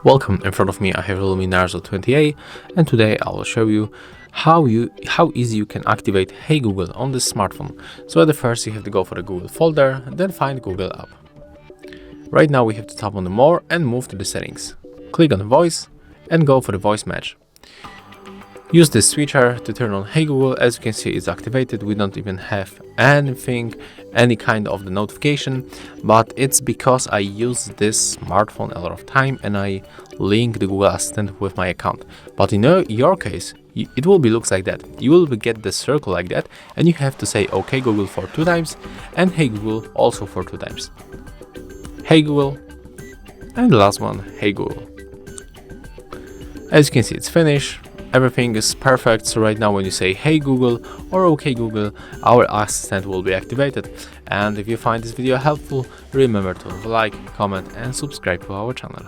Welcome, in front of me I have REALME Narzo 20A, and today I will show you how easy you can activate Hey Google on this smartphone. So at the first you have to go for the Google folder, then find Google app. Right now we have to tap on the More and move to the settings. Click on the voice and go for the voice match. Use this switcher to turn on Hey Google. As you can see, it's activated. We don't even have any kind of the notification, but it's because I use this smartphone a lot of time and I link the Google Assistant with my account. But in your case, it will be looks like that. You will get the circle like that, and you have to say OK Google for 2 times and Hey Google also for 2 times. Hey Google, and the last one, Hey Google. As you can see, it's finished. Everything is perfect. So right now when you say Hey Google or OK Google, our assistant will be activated. And if you find this video helpful, remember to like, comment and subscribe to our channel.